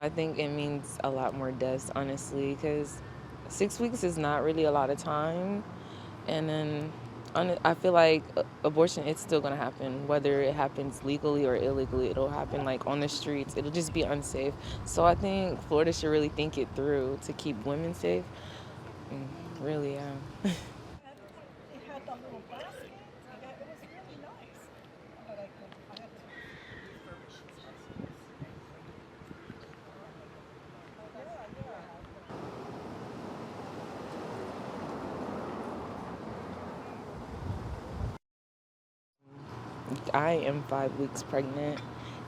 I think it means a lot more deaths, honestly, because 6 weeks is not really a lot of time. And then I feel like abortion is still going to happen, whether it happens legally or illegally. It'll happen like on the streets. It'll just be unsafe. So I think Florida should really think it through to keep women safe. Mm, really, yeah. I am 5 weeks pregnant,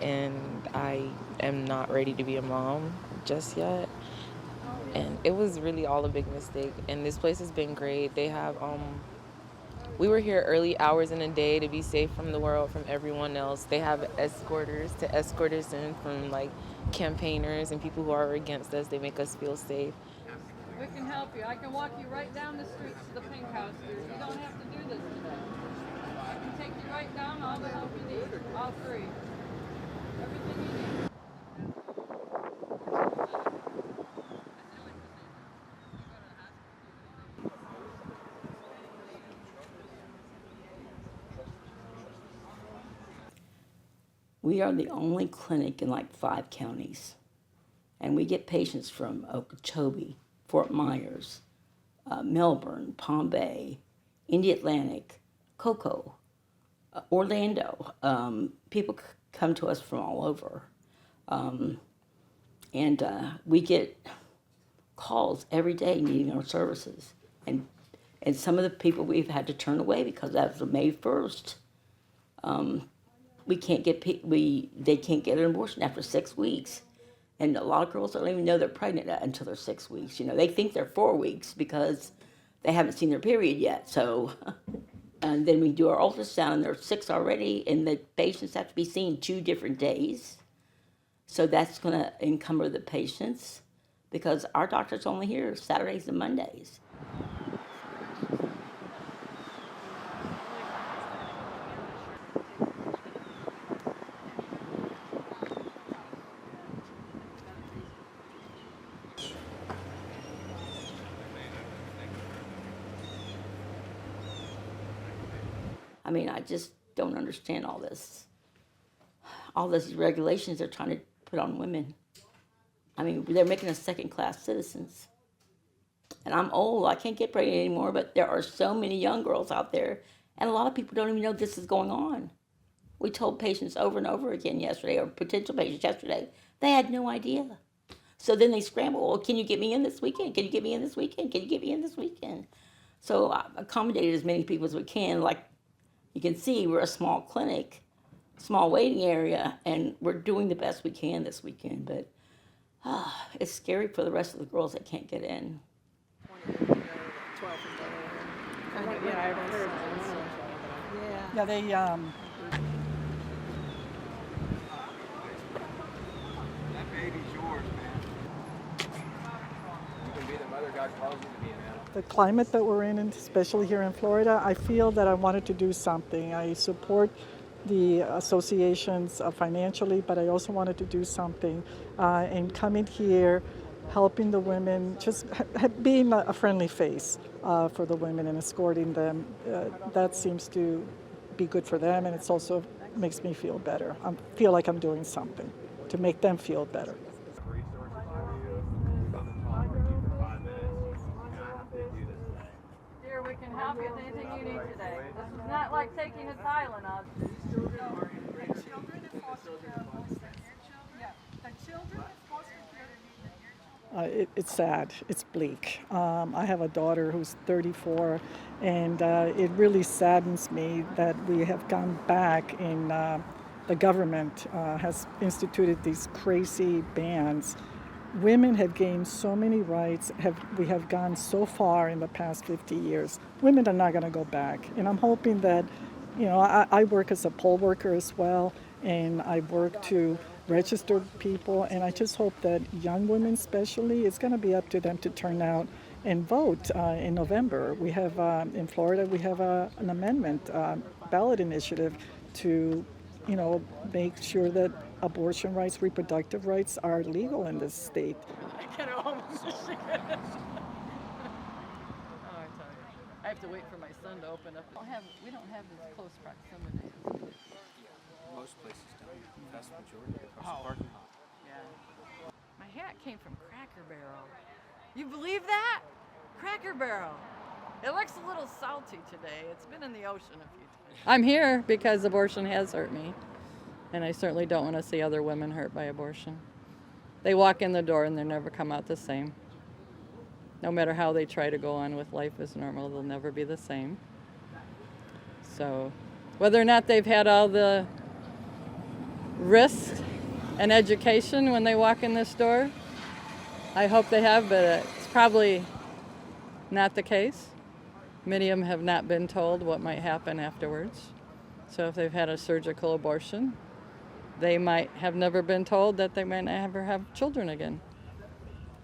and I am not ready to be a mom just yet. And it was really all a big mistake. And this place has been great. They have we were here early hours in the day to be safe from the world, from everyone else. They have escorters to escort us in from like campaigners and people who are against us. They make us feel safe. We can help you. I can walk you right down the streets to the pink house here. You don't have to do this today. I can take you right down, all the help you need, all free. Everything you need. We are the only clinic in like 5 counties, and we get patients from Okeechobee, Fort Myers, Melbourne, Palm Bay, Indiana-Atlantic, Cocoa, Orlando. People come to us from all over, and we get calls every day needing our services, and some of the people we've had to turn away because as of May 1st, we can't get they can't get an abortion after 6 weeks, and a lot of girls don't even know they're pregnant until they're 6 weeks. You know, they think they're 4 weeks because they haven't seen their period yet. So, and then we do our ultrasound, and they're 6 already, and the patients have to be seen 2 different days. So that's going to encumber the patients because our doctor's only here Saturdays and Mondays. I mean, I just don't understand all this. All these regulations they're trying to put on women. I mean, they're making us second-class citizens. And I'm old, I can't get pregnant anymore, but there are so many young girls out there, and a lot of people don't even know this is going on. We told patients over and over again yesterday, or potential patients yesterday, they had no idea. So then they scramble, well, can you get me in this weekend? Can you get me in this weekend? Can you get me in this weekend? So I accommodated as many people as we can. Like you can see, we're a small clinic, small waiting area, and we're doing the best we can this weekend. But it's scary for the rest of the girls that can't get in. Yeah, I've heard. Yeah, they That baby's yours, man. You can be the mother God calls you to be, man. the climate that we're in, and especially here in Florida, I feel that I wanted to do something. I support the associations financially, but I also wanted to do something. And coming here, helping the women, just being a friendly face for the women and escorting them, that seems to be good for them, and it's also makes me feel better. I feel like I'm doing something to make them feel better. Dear, we can help you with anything you need today. This is not like taking a Tylenol. It's sad. It's bleak. I have a daughter who's 34, and it really saddens me that we have gone back in the government has instituted these crazy bans. Women have gained so many rights. We have gone so far in the past 50 years. Women are not going to go back, and I'm hoping that, I work as a poll worker as well, and I work to register people, and I just hope that young women especially, it's going to be up to them to turn out and vote in November. We have, in Florida, we have an amendment ballot initiative to you know, make sure that abortion rights, reproductive rights are legal in this state. I can almost see it. Oh, I tell you, I have to wait for my son to open up. We don't have this close proximity. Most places don't. Vast majority across the parking lot. Yeah. My hat came from Cracker Barrel. You believe that? Cracker Barrel. It looks a little salty today. It's been in the ocean a few times. I'm here because abortion has hurt me. And I certainly don't want to see other women hurt by abortion. They walk in the door and they never come out the same. No matter how they try to go on with life as normal, they'll never be the same. So, whether or not they've had all the risk and education when they walk in this door, I hope they have, but it's probably not the case. Many of them have not been told what might happen afterwards. So if they've had a surgical abortion, they might have never been told that they might never have children again.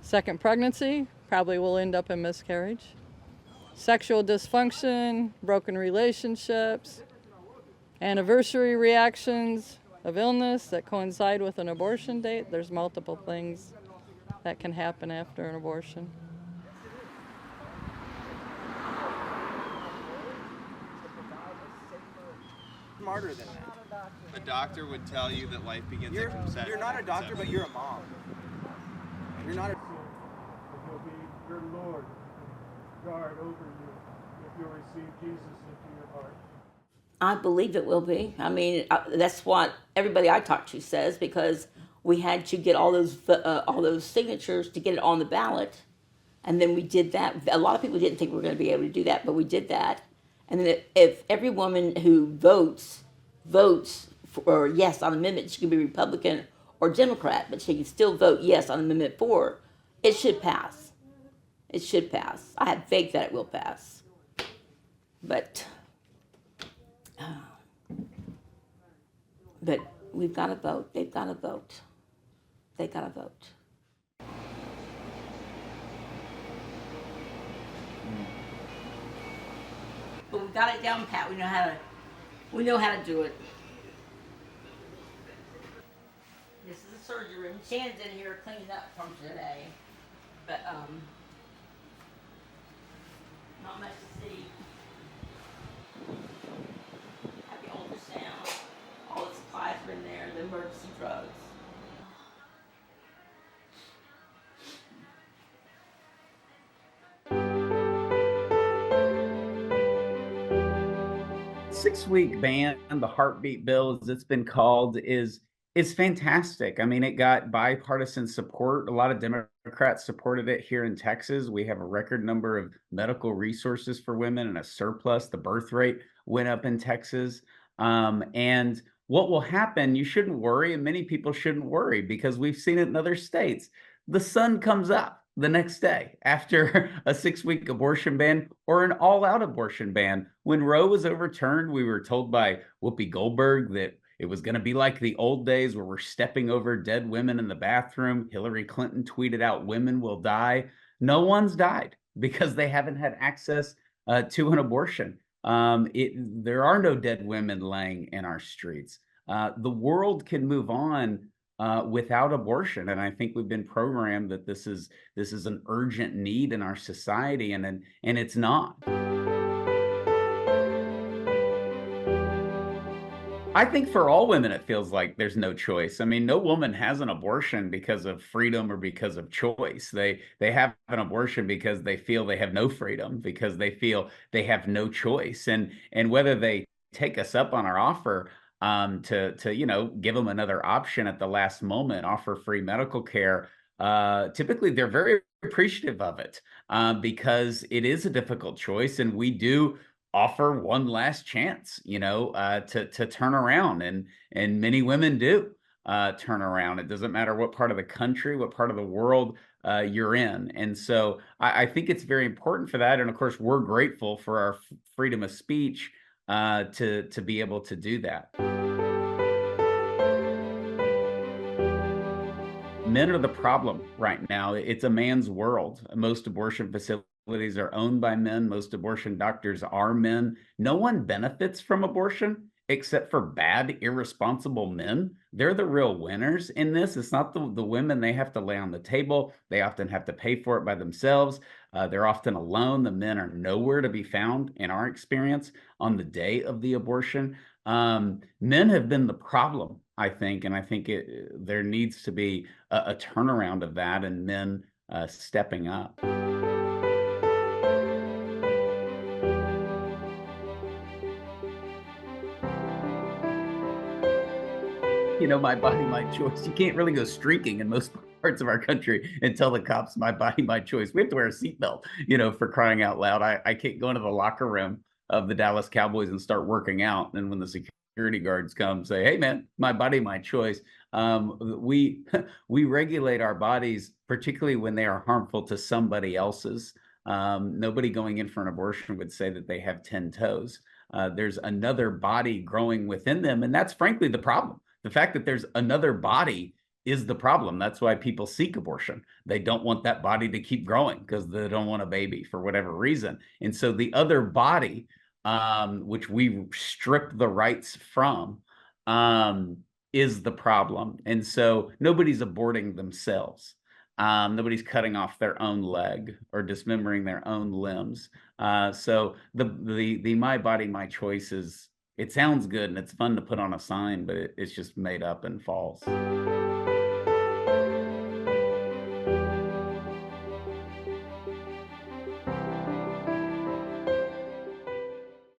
Second pregnancy probably will end up in miscarriage. Sexual dysfunction, broken relationships, anniversary reactions of illness that coincide with an abortion date. There's multiple things that can happen after an abortion. Smarter than that. A doctor would tell you that life begins at conception. You're not a doctor, but you're a mom. You're not a... It will be your Lord guard over you if you receive Jesus into your heart. I believe it will be. I mean, that's what everybody I talk to says, because we had to get all those signatures to get it on the ballot, and then we did that. A lot of people didn't think we were going to be able to do that, but we did that. And then if every woman who votes for yes on amendment, she can be Republican or Democrat, but she can still vote yes on Amendment 4, it should pass. It should pass. I have faith that it will pass. But we've got to vote. They've got to vote. They got to vote. But we've got it down pat. We know how to do it. This is the surgery room. Shannon's in here cleaning up from today, but not much to see. Have the ultrasound. All the supplies are in there. The emergency drugs. Six-week ban, the heartbeat bill, as it's been called, is fantastic. I mean, it got bipartisan support. A lot of Democrats supported it here in Texas. We have a record number of medical resources for women and a surplus. The birth rate went up in Texas. And what will happen, you shouldn't worry, and many people shouldn't worry, because we've seen it in other states. The sun comes up the next day after a 6-week abortion ban or an all-out abortion ban. When Roe was overturned, we were told by Whoopi Goldberg that it was going to be like the old days where we're stepping over dead women in the bathroom. Hillary Clinton tweeted out, "Women will die." No one's died because they haven't had access to an abortion. There are no dead women laying in our streets. The world can move on without abortion, and I think we've been programmed that this is an urgent need in our society, and it's not. I think for all women, it feels like there's no choice. I mean, no woman has an abortion because of freedom or because of choice. They have an abortion because they feel they have no freedom, because they feel they have no choice. And whether they take us up on our offer to give them another option at the last moment, offer free medical care, typically they're very appreciative of it because it is a difficult choice, and we do offer one last chance, to turn around, and many women do turn around. It doesn't matter what part of the country, what part of the world you're in. And so I think it's very important for that. And of course, we're grateful for our freedom of speech to be able to do that. Men are the problem right now. It's a man's world. Most abortion facilities are owned by men. Most abortion doctors are men. No one benefits from abortion except for bad, irresponsible men. They're the real winners in this. It's not the women. They have to lay on the table. They often have to pay for it by themselves. They're often alone. The men are nowhere to be found, in our experience, on the day of the abortion. Men have been the problem, I think, and I think there needs to be a turnaround of that, and men stepping up. My body, my choice. You can't really go streaking in most parts of our country and tell the cops, my body, my choice. We have to wear a seatbelt, for crying out loud. I can't go into the locker room of the Dallas Cowboys and start working out. And when the security guards come, say, hey, man, my body, my choice. We we regulate our bodies, particularly when they are harmful to somebody else's. Nobody going in for an abortion would say that they have 10 toes. There's another body growing within them, and that's frankly the problem. The fact that there's another body is the problem. That's why people seek abortion. They don't want that body to keep growing because they don't want a baby for whatever reason. And so the other body, which we strip the rights from, is the problem. And so nobody's aborting themselves. Nobody's cutting off their own leg or dismembering their own limbs. So the my body, my choice it sounds good and it's fun to put on a sign, but it's just made up and false.